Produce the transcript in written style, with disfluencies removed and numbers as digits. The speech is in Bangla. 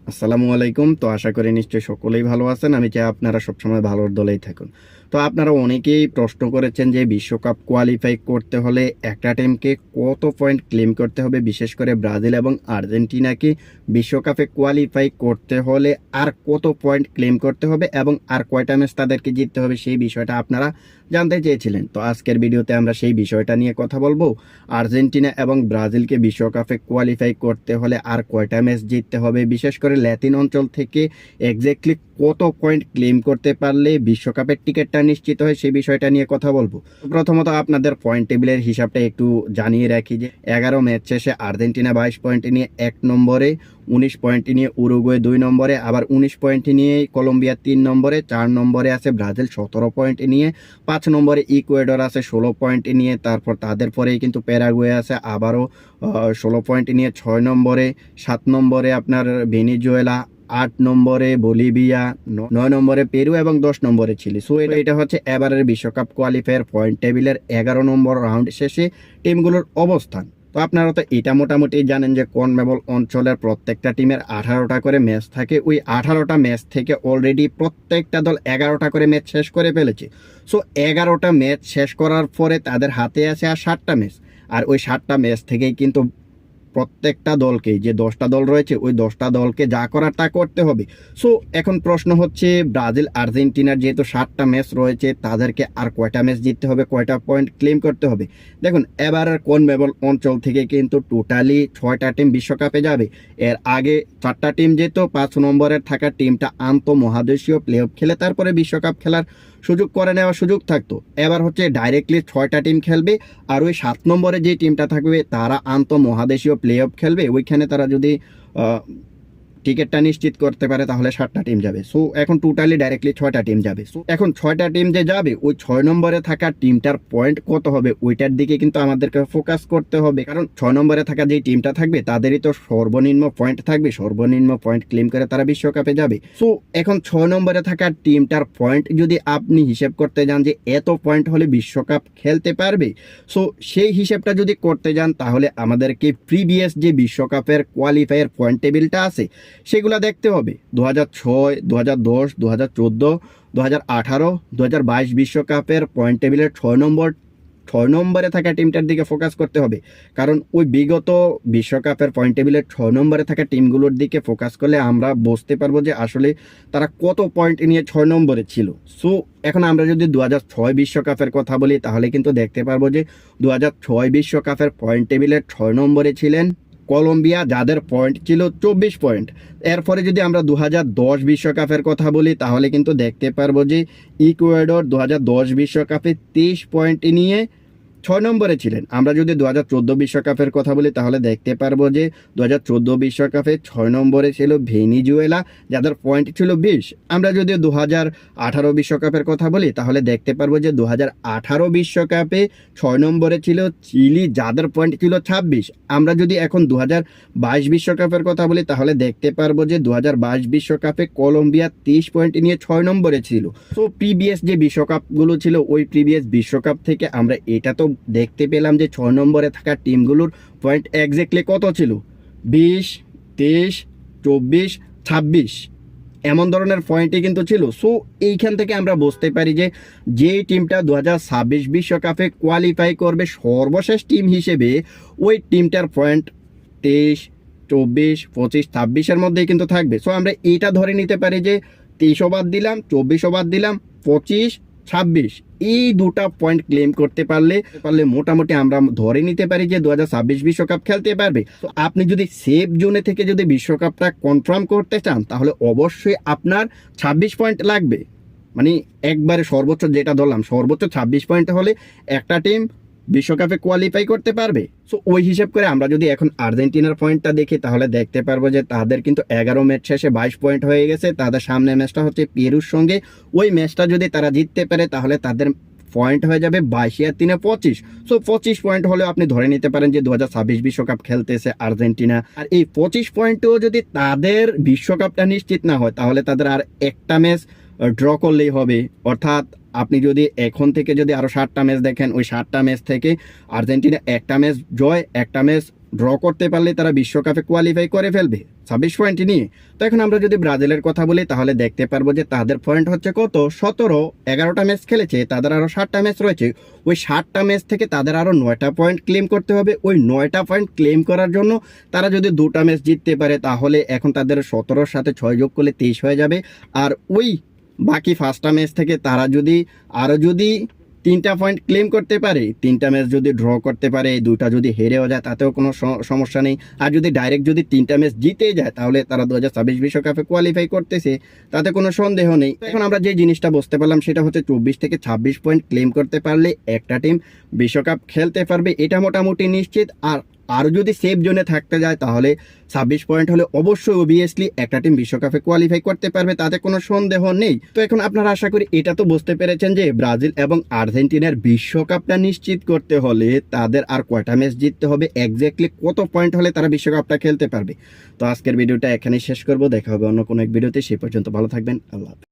আসসালামু আলাইকুম। তো আশা করি নিশ্চয়ই সকলেই ভালো আছেন। আমি চাই আপনারা সবসময় ভালোর দলেই থাকুন। তো আপনারা অনেকেই প্রশ্ন করেছেন যে বিশ্বকাপ কোয়ালিফাই করতে হলে একটা টিমকে কত পয়েন্ট ক্লেম করতে হবে, বিশেষ করে ব্রাজিল এবং আর্জেন্টিনাকে বিশ্বকাপে কোয়ালিফাই করতে হলে আর কত পয়েন্ট ক্লেম করতে হবে এবং আর কয়টা ম্যাচ তাদেরকে জিততে হবে, সেই বিষয়টা আপনারা জানতে চেয়েছিলেন। তো আজকের ভিডিওতে আমরা সেই বিষয়টা নিয়ে কথা বলবো। আর্জেন্টিনা এবং ব্রাজিলকে বিশ্বকাপে কোয়ালিফাই করতে হলে আর কয়টা ম্যাচ জিততে হবে, বিশেষ করে ল্যাতিন অঞ্চল থেকে এক্স্যাক্টলি কত পয়েন্ট ক্লেম করতে পারলে বিশ্বকাপের টিকিটটা নিশ্চিত হয়, সেই বিষয়টা নিয়ে কথা বলবো। প্রথমত আপনাদের পয়েন্ট টেবিলের হিসাবটা একটু জানিয়ে রাখি যে 11 ম্যাচ শেষে আর্জেন্টিনা 22 পয়েন্ট নিয়ে 1 নম্বরে, 19 পয়েন্ট নিয়ে উরুগুয়ে 2 নম্বরে, আবার 19 পয়েন্ট নিয়ে কলম্বিয়া 3 নম্বরে, 4 নম্বরে আছে ব্রাজিল 17 পয়েন্ট নিয়ে, 5 নম্বরে ইকুয়েডর আছে 16 পয়েন্ট নিয়ে, তারপর তাদের পরেই কিন্তু প্যারাগুয়ে আছে আবারও 16 পয়েন্ট নিয়ে 6 নম্বরে, 7 নম্বরে আপনার ভেনিজুয়েলা, 8 নম্বরে বলিভিয়া, 9 নম্বরে পেরু এবং 10 নম্বরে চিলি। সো এটা হচ্ছে এবারের বিশ্বকাপ কোয়ালিফায়ার পয়েন্ট টেবিলের 11 নম্বর রাউন্ড শেষে টিমগুলোর অবস্থান। তো আপনারা তো এটা মোটামুটি জানেন যে কনমেবল অঞ্চলের প্রত্যেকটা টিমের 18টা করে ম্যাচ থাকে। ওই 18টা ম্যাচ থেকে অলরেডি প্রত্যেকটা দল 11টা করে ম্যাচ শেষ করে ফেলেছে। সো 11টা ম্যাচ শেষ করার পরে তাদের হাতে আছে আর 7টা ম্যাচ। আর ওই 7টা ম্যাচ থেকেই কিন্তু প্রত্যেকটা দলকে, যে 10টা দল রয়েছে ওই 10টা দলকে যা করার তা করতে হবে। সো এখন প্রশ্ন হচ্ছে ব্রাজিল আর্জেন্টিনার যেহেতু 7টা ম্যাচ রয়েছে, তাদেরকে আর কয়টা ম্যাচ জিততে হবে, কয়টা পয়েন্ট ক্লেম করতে হবে। দেখুন, এবার কনমেবল অঞ্চল থেকে কিন্তু টোটালি 6টা টিম বিশ্বকাপে যাবে। এর আগে 4টা টিম যেত, 5 নম্বরের থাকা টিমটা আন্তঃমহাদেশীয় প্লে অফ খেলে তারপরে বিশ্বকাপ খেলার সুযোগ করে নেওয়ার সুযোগ থাকতো। এবার হচ্ছে ডাইরেক্টলি 6টা টিম খেলবে, আর ওই 7 নম্বরে যে টিমটা থাকবে তারা আন্তঃমহাদেশীয় প্লে অফ খেলবে। ওইখানে তারা যদি টিকিটটা নিশ্চিত করতে পারে তাহলে 7টা টিম যাবে। সো এখন টোটালি ডাইরেক্টলি 6টা টিম যাবে। সো এখন 6টা টিম যে যাবে, ওই 6 নম্বরে থাকা টিমটার পয়েন্ট কত হবে ওইটার দিকে কিন্তু আমাদেরকে ফোকাস করতে হবে। কারণ 6 নম্বরে থাকা যে টিমটা থাকবে তাদেরই তো সর্বনিম্ন পয়েন্ট থাকবে, সর্বনিম্ন পয়েন্ট ক্লেম করে তারা বিশ্বকাপে যাবে। সো এখন 6 নম্বরে থাকা টিমটার পয়েন্ট যদি আপনি হিসেব করতে যান যে এত পয়েন্ট হলে বিশ্বকাপ খেলতে পারবে, সো সেই হিসেবটা যদি করতে যান তাহলে আমাদেরকে প্রিভিয়াস যে বিশ্বকাপের কোয়ালিফায়ার পয়েন্ট টেবিলটা আছে সেগুলা দেখতে হবে। 2006, 2010, 2014, 2018, 2022 বিশ্বকাপের পয়েন্ট টেবিলের 6 নম্বরে থাকা টিমটার দিকে ফোকাস করতে হবে। কারণ ওই বিগত বিশ্বকাপের পয়েন্ট টেবিলের 6 নম্বরে থাকা টিমগুলোর দিকে ফোকাস করলে আমরা বুঝতে পারবো যে আসলে তারা কত পয়েন্ট নিয়ে 6 নম্বরে ছিল। সো এখন আমরা যদি 2006 বিশ্বকাপের কথা বলি তাহলে কিন্তু দেখতে পারবো যে 2006 বিশ্বকাপের পয়েন্ট টেবিলের 6 নম্বরে ছিলেন কলম্বিয়া, যাদের পয়েন্ট ছিল 24 পয়েন্ট। এরপরে যদি আমরা 2010 বিশ্বকাপের কথা বলি তাহলে কিন্তু দেখতে পারবো যে ইকুয়েডর 2010 বিশ্বকাপে 23 পয়েন্ট নিয়ে 6 নম্বরে ছিলেন। আমরা যদি 2014 বিশ্বকাপের কথা বলি তাহলে দেখতে পারবো যে 2014 বিশ্বকাপে 6 নম্বরে ছিল ভেনিজুয়েলা, যাদের পয়েন্ট ছিল 20। আমরা যদি 2018 বিশ্বকাপের কথা বলি তাহলে দেখতে পারবো যে 2018 বিশ্বকাপে 6 নম্বরে ছিল চিলি, যাদের পয়েন্ট ছিল 26। আমরা যদি এখন 2022 বিশ্বকাপের কথা বলি তাহলে দেখতে পারবো যে 2022 বিশ্বকাপে কলম্বিয়া 23 পয়েন্ট নিয়ে 6 নম্বরে ছিল। তো প্রিভিয়াস যে বিশ্বকাপগুলো ছিল ওই প্রিভিয়াস বিশ্বকাপ থেকে আমরা এটা তো দেখতে পেলাম যে 6 নম্বরে থাকা টিমগুলোর পয়েন্ট এক্স্যাক্টলি কত ছিল, 20, 23, 24, 26 এমন ধরনের পয়েন্টই কিন্তু ছিল। সো এইখান থেকে আমরা বুঝতে পারি যে যেই টিমটা 2026 বিশ্বকাপে কোয়ালিফাই করবে সর্বশেষ টিম হিসেবে, ওই টিমটার পয়েন্ট 23, 24, 25, 26-এর মধ্যেই কিন্তু থাকবে। সো আমরা এটা ধরে নিতে পারি যে 23ও বাদ দিলাম, 24ও বাদ দিলাম, 25, 26 এই দুটা পয়েন্ট ক্লেম করতে পারলে মোটামুটি আমরা ধরে নিতে পারি যে 2026 বিশ্বকাপ খেলতে পারবে। তো আপনি যদি সেফ জোনে থেকে যদি বিশ্বকাপটা কনফার্ম করতে চান তাহলে অবশ্যই আপনার 26 পয়েন্ট লাগবে। মানে একবারে সর্বোচ্চ যেটা ধরলাম, সর্বোচ্চ 26 পয়েন্ট হলে একটা টিম বিশ্বকাপে কোয়ালিফাই করতে পারবে। সো ওই হিসাব করে আমরা যদি এখন আর্জেন্টিনার পয়েন্টটা দেখি তাহলে দেখতে পারবো যে তাদের কিন্তু 11 ম্যাচ শেষে 22 পয়েন্ট হয়ে গেছে। তাদের সামনে ম্যাচটা হচ্ছে পেরুর সঙ্গে। ওই ম্যাচটা যদি তারা জিততে পারে তাহলে তাদের পয়েন্ট হয়ে যাবে 22 আর 3 25। সো 25 পয়েন্ট হলে আপনি ধরে নিতে পারেন যে 2026 বিশ্বকাপ খেলতেছে আর্জেন্টিনা। আর এই 25 পয়েন্টেও যদি তাদের বিশ্বকাপটা নিশ্চিত না হয় তাহলে তাদের আর একটা ম্যাচ ড্র করলেই হবে, অর্থাৎ আপনি যদি এখন থেকে যদি আরও 7টা ম্যাচ দেখেন, ওই 7টা ম্যাচ থেকে আর্জেন্টিনা একটা ম্যাচ জয়, একটা ম্যাচ ড্র করতে পারলে তারা বিশ্বকাপে কোয়ালিফাই করে ফেলবে 26 পয়েন্ট নিয়ে। তো এখন আমরা যদি ব্রাজিলের কথা বলি তাহলে দেখতে পারবো যে তাদের পয়েন্ট হচ্ছে কত 17, 11টা ম্যাচ খেলেছে, তাদের আরও 7টা ম্যাচ রয়েছে। ওই 7টা ম্যাচ থেকে তাদের আরও 9টা পয়েন্ট ক্লেম করতে হবে। ওই 9টা পয়েন্ট ক্লেম করার জন্য তারা যদি 2টা ম্যাচ জিততে পারে তাহলে এখন তাদের 17-র সাথে 6 যোগ করলে 23 হয়ে যাবে। আর ওই বাকি 5টা ম্যাচ থেকে তারা যদি 3টা পয়েন্ট ক্লেম করতে পারে, 3টা ম্যাচ যদি ড্র করতে পারে, 2টা যদি হেরেও যায় তাতেও কোনো সমস্যা নেই। আর যদি ডাইরেক্ট যদি 3টা ম্যাচ জিতে যায় তাহলে তারা 2026 বিশ্বকাপে কোয়ালিফাই করতেছে, তাতে কোনো সন্দেহ নেই। এখন আমরা যে জিনিসটা বুঝতে পারলাম সেটা হচ্ছে 24 থেকে 26 পয়েন্ট ক্লেম করতে পারলে একটা টিম বিশ্বকাপ খেলতে পারবে, এটা মোটামুটি নিশ্চিত। আর যদি সেফ জোনে থাকতে যায় তাহলে 26 পয়েন্ট হলে অবশ্যই অবভিয়াসলি একটা টিম বিশ্বকাপে কোয়ালিফাই করতে পারবে, তাতে কোনো সন্দেহ নেই। তো এখন আপনারা আশা করি এটা তো বুঝতে পেরেছেন যে ব্রাজিল এবং আর্জেন্টিনার বিশ্বকাপটা নিশ্চিত করতে হলে তাদের আর কয়টা ম্যাচ জিততে হবে, এক্স্যাক্টলি কত পয়েন্ট হলে তারা বিশ্বকাপটা খেলতে পারবে। তো আজকের ভিডিওটা এখানেই শেষ করব, দেখা হবে অন্য কোনো এক ভিডিওতে। সেই পর্যন্ত ভালো থাকবেন, আল্লাহ হাফেজ।